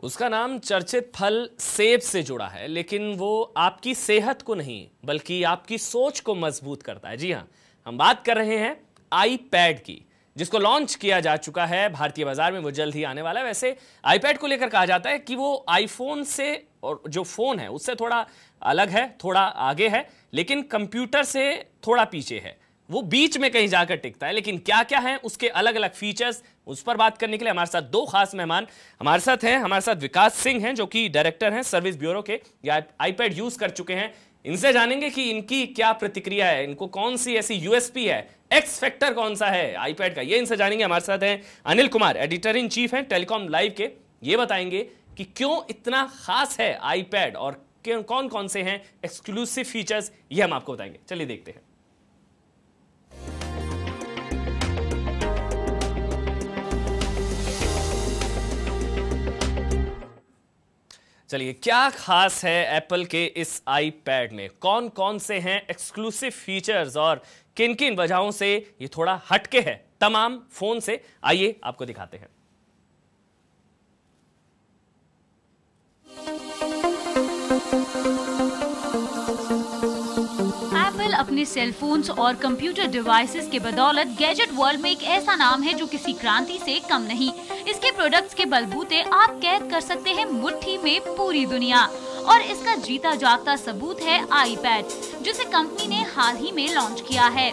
उसका नाम चर्चित फल सेब से जुड़ा है, लेकिन वो आपकी सेहत को नहीं बल्कि आपकी सोच को मजबूत करता है। जी हाँ, हम बात कर रहे हैं आईपैड की, जिसको लॉन्च किया जा चुका है भारतीय बाजार में। वो जल्द ही आने वाला है। वैसे आईपैड को लेकर कहा जाता है कि वो आईफोन से और जो फोन है उससे थोड़ा अलग है, थोड़ा आगे है, लेकिन कंप्यूटर से थोड़ा पीछे है। वो बीच में कहीं जाकर टिकता है। लेकिन क्या क्या है उसके अलग अलग फीचर्स, उस पर बात करने के लिए हमारे साथ दो खास मेहमान हमारे साथ हैं। हमारे साथ विकास सिंह हैं, जो कि डायरेक्टर हैं सर्विस ब्यूरो के, या आईपैड यूज कर चुके हैं। इनसे जानेंगे कि इनकी क्या प्रतिक्रिया है, इनको कौन सी ऐसी यूएसपी है, एक्स फैक्टर कौन सा है आईपैड का, ये इनसे जानेंगे। हमारे साथ हैं Anil Kumar, editor in chief हैं टेलीकॉम लाइव के। ये बताएंगे कि क्यों इतना खास है आईपैड और कौन कौन से हैं एक्सक्लूसिव फीचर्स, ये हम आपको बताएंगे। चलिए देखते हैं। चलिए, क्या खास है एप्पल के इस आईपैड में, कौन कौन से हैं एक्सक्लूसिव फीचर्स और किन किन वजहों से ये थोड़ा हटके है तमाम फोन से, आइए आपको दिखाते हैं। एप्पल अपने सेलफोन्स और कंप्यूटर डिवाइसेस के बदौलत गैजेट वर्ल्ड में एक ऐसा नाम है जो किसी क्रांति से कम नहीं। इसके प्रोडक्ट्स के बलबूते आप कैद कर सकते हैं मुट्ठी में पूरी दुनिया, और इसका जीता जागता सबूत है आईपैड, जिसे कंपनी ने हाल ही में लॉन्च किया है।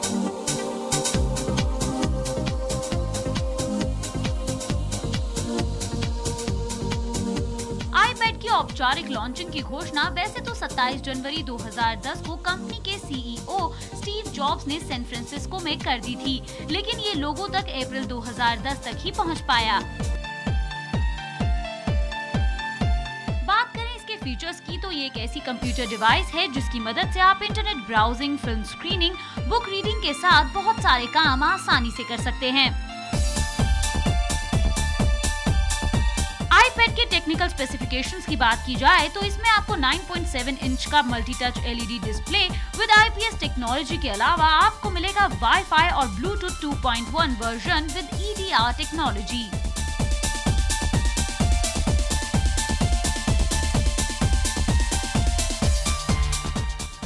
आईपैड की औपचारिक लॉन्चिंग की घोषणा वैसे तो 27 जनवरी 2010 को कंपनी के सीईओ स्टीव जॉब्स ने सैन फ्रांसिस्को में कर दी थी, लेकिन ये लोगों तक अप्रैल 2010 तक ही पहुंच पाया। बात करें इसके फीचर्स की तो ये एक ऐसी कंप्यूटर डिवाइस है जिसकी मदद से आप internet browsing, film screening, book reading के साथ बहुत सारे काम आसानी से कर सकते हैं। आईपैड के टेक्निकल स्पेसिफिकेशंस की बात की जाए तो इसमें आपको 9.7 इंच का multi touch LED display with IPS technology के अलावा आपको मिलेगा वाईफाई और Bluetooth 2.1 version with EDR technology.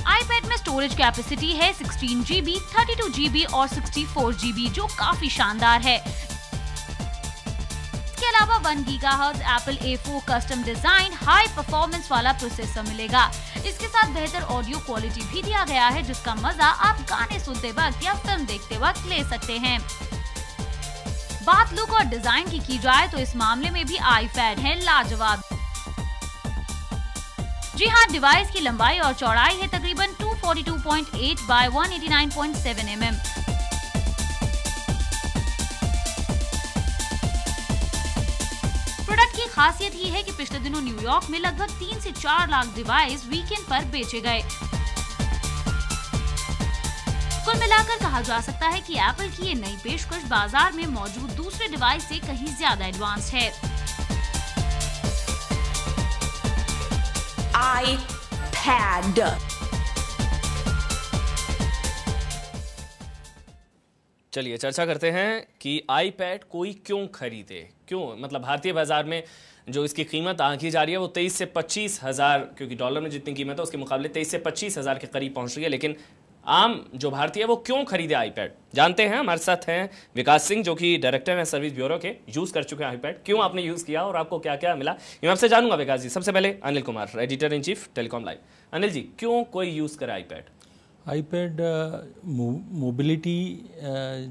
IPad में स्टोरेज कैपेसिटी है 16 GB, 32 GB और 64 GB, जो काफी शानदार है। इसके अलावा 1 gigahertz Apple A4 custom design high performance वाला प्रोसेसर मिलेगा। इसके साथ बेहतर ऑडियो क्वालिटी भी दिया गया है, जिसका मजा आप गाने सुनते वक्त या फिल्म देखते वक्त ले सकते हैं। बात लुक और डिजाइन की जाए तो इस मामले में भी आईपैड है लाजवाब। जी हाँ, डिवाइस की लंबाई और चौड़ाई है तकरीबन 242.8 बाय 189.7 mm। प्रोडक्ट की खासियत ये है कि पिछले दिनों न्यूयॉर्क में लगभग 3 से 4 लाख डिवाइस वीकेंड पर बेचे गए। कुल मिलाकर कहा जा सकता है कि एप्पल की ये नई पेशकश बाजार में मौजूद दूसरे डिवाइस से कहीं ज्यादा एडवांस है। आईपैड चलिए चर्चा करते हैं कि आईपैड कोई क्यों खरीदे, क्यों, मतलब भारतीय बाजार में जो इसकी कीमत आंकी जा रही है वो 23 से 25 हज़ार, क्योंकि डॉलर में जितनी कीमत है उसके मुकाबले 23 से 25 हज़ार के करीब पहुंच रही है। लेकिन आम जो भारतीय है वो क्यों खरीदे आईपैड, जानते हैं। हमारे साथ हैं विकास सिंह, जो कि डायरेक्टर हैं सर्विस ब्यूरो के, यूज कर चुके हैं आईपैड। क्यों आपने यूज किया और आपको क्या क्या मिला, ये मैं आपसे जानूंगा विकास जी। सबसे पहले Anil Kumar, editor in chief telecom live. Anil ji, क्यों कोई यूज करे आईपैड? आईपैड मोबिलिटी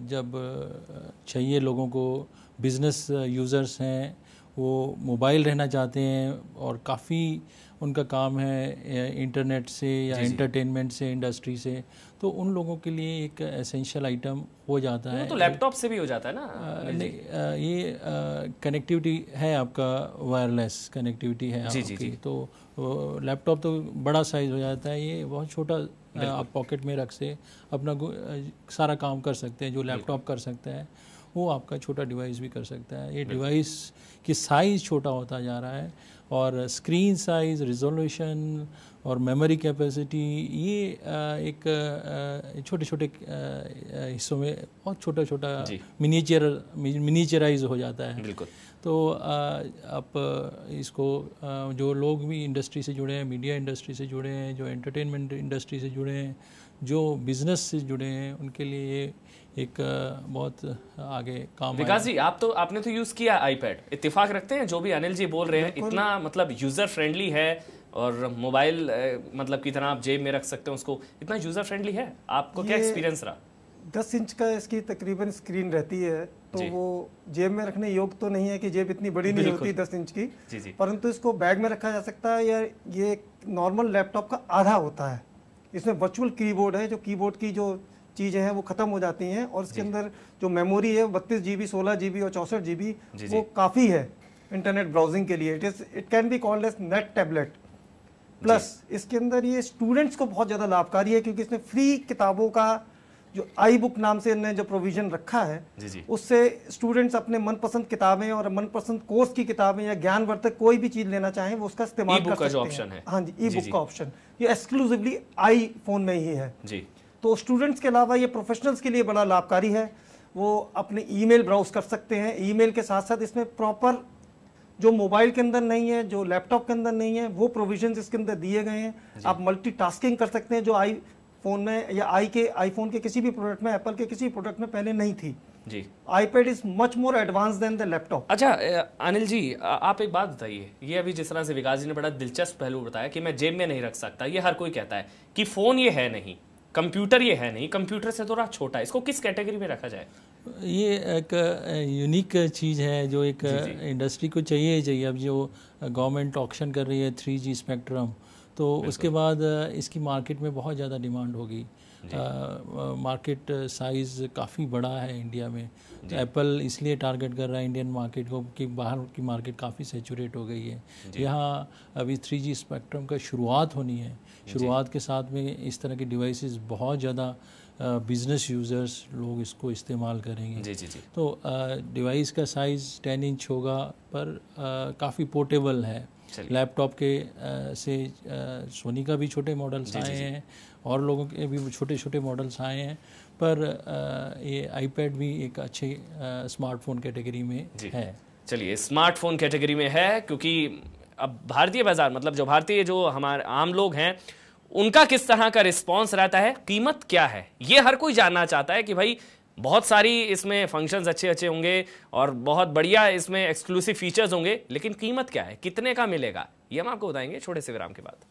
जब चाहिए लोगों को, बिजनेस यूज़र्स हैं वो मोबाइल रहना चाहते हैं और काफ़ी उनका काम है इंटरनेट से या एंटरटेनमेंट से, इंडस्ट्री से, तो उन लोगों के लिए एक एसेंशियल आइटम हो जाता है। तो लैपटॉप से भी हो जाता है ना? नहीं, ये कनेक्टिविटी है, आपका वायरलेस कनेक्टिविटी है जी, आपकी। जी। तो लैपटॉप तो बड़ा साइज हो जाता है, ये बहुत छोटा आप पॉकेट में रख से अपना सारा काम कर सकते हैं जो लैपटॉप कर सकता है। वो आपका छोटा डिवाइस भी कर सकता है। ये डिवाइस की साइज़ छोटा होता जा रहा है और स्क्रीन साइज़, रिजोल्यूशन और मेमोरी कैपेसिटी ये एक छोटे छोटे हिस्सों में बहुत छोटा छोटा मिनीचराइज हो जाता है। बिल्कुल। तो आप इसको जो लोग भी इंडस्ट्री से जुड़े हैं, मीडिया इंडस्ट्री से जुड़े हैं, जो एंटरटेनमेंट इंडस्ट्री से जुड़े हैं, जो बिजनेस से जुड़े हैं, उनके लिए ये एक बहुत आगे काम। विकास जी, आपने तो यूज़ किया आईपैड, इत्तेफाक रखते हैं जो भी अनिल जी बोल रहे हैं, इतना मतलब यूज़र फ्रेंडली है और मोबाइल मतलब की तरह आप जेब में रख सकते हैं उसको, इतना यूज़र फ्रेंडली है? आपको क्या एक्सपीरियंस रहा? 10 इंच का इसकी तकरीबन स्क्रीन रहती है, तो वो जेब में रखने योग्य तो नहीं है कि जेब इतनी बड़ी नहीं होती 10 इंच की, परंतु इसको बैग में रखा जा सकता है या ये नॉर्मल लैपटॉप का आधा होता है। इसमें वर्चुअल कीबोर्ड है, जो कीबोर्ड की जो चीज़ें हैं वो ख़त्म हो जाती हैं और इसके अंदर जो मेमोरी है 32 GB, 16 GB और 64 GB वो काफ़ी है इंटरनेट ब्राउजिंग के लिए। It can be called as net tablet. Plus इसके अंदर ये स्टूडेंट्स को बहुत ज़्यादा लाभकारी है क्योंकि इसमें फ्री किताबों का जो आई बुक नाम से इन्होंने जो प्रोविजन रखा है, उससे स्टूडेंट्स अपने मनपसंद किताबें और मनपसंद कोर्स की किताबें या ज्ञानवर्धक कोई भी चीज़ लेना चाहें वो उसका इस्तेमाल कर सकते हैं। हाँ जी, ई बुक का ऑप्शन ये एक्सक्लूसिवली आई फोन में ही है जी। तो स्टूडेंट्स के अलावा ये प्रोफेशनल्स के लिए बड़ा लाभकारी है। वो अपने ईमेल ब्राउज कर सकते हैं। ईमेल के साथ साथ इसमें प्रॉपर जो मोबाइल के अंदर नहीं है, जो लैपटॉप के अंदर नहीं है, वो प्रोविजंस इसके अंदर दिए गए हैं। आप मल्टीटास्किंग कर सकते हैं जो आईफोन में या आईफोन के किसी भी प्रोडक्ट में, एप्पल के किसी प्रोडक्ट में पहले नहीं थी जी। iPad is much more advance than the laptop. अच्छा अनिल जी, आप एक बात बताइए, ये अभी जिस तरह से विकास जी ने बड़ा दिलचस्प पहलू बताया कि मैं जेब में नहीं रख सकता, ये हर कोई कहता है कि फोन ये है नहीं, कंप्यूटर ये है नहीं, कंप्यूटर से थोड़ा छोटा है, इसको किस कैटेगरी में रखा जाए? ये एक यूनिक चीज़ है जो एक इंडस्ट्री को चाहिए। अब जो गवर्नमेंट ऑक्शन कर रही है 3G स्पेक्ट्रम, तो उसके बाद इसकी मार्केट में बहुत ज़्यादा डिमांड होगी। मार्केट साइज़ काफ़ी बड़ा है इंडिया में। तो एप्पल इसलिए टारगेट कर रहा है इंडियन मार्केट को कि बाहर की मार्केट काफ़ी सैचुरेट हो गई है। यहाँ अभी 3G स्पेक्ट्रम का शुरुआत होनी है। शुरुआत के साथ में इस तरह के डिवाइसेस बहुत ज़्यादा बिजनेस यूज़र्स लोग इसको इस्तेमाल करेंगे। तो डिवाइस का साइज़ 10 इंच होगा पर काफ़ी पोर्टेबल है। लैपटॉप के से सोनी का भी छोटे मॉडल्स आए हैं और लोगों के भी छोटे छोटे मॉडल्स आए हैं, पर ये आईपैड भी एक अच्छे स्मार्टफोन कैटेगरी में है। चलिए, स्मार्टफोन कैटेगरी में है क्योंकि अब भारतीय बाजार, मतलब जो भारतीय जो हमारे आम लोग हैं, उनका किस तरह का रिस्पॉन्स रहता है, कीमत क्या है, ये हर कोई जानना चाहता है कि भाई बहुत सारी इसमें फंक्शंस अच्छे अच्छे होंगे और बहुत बढ़िया इसमें एक्सक्लूसिव फीचर्स होंगे, लेकिन कीमत क्या है, कितने का मिलेगा, ये हम आपको बताएंगे छोटे से विराम के बाद।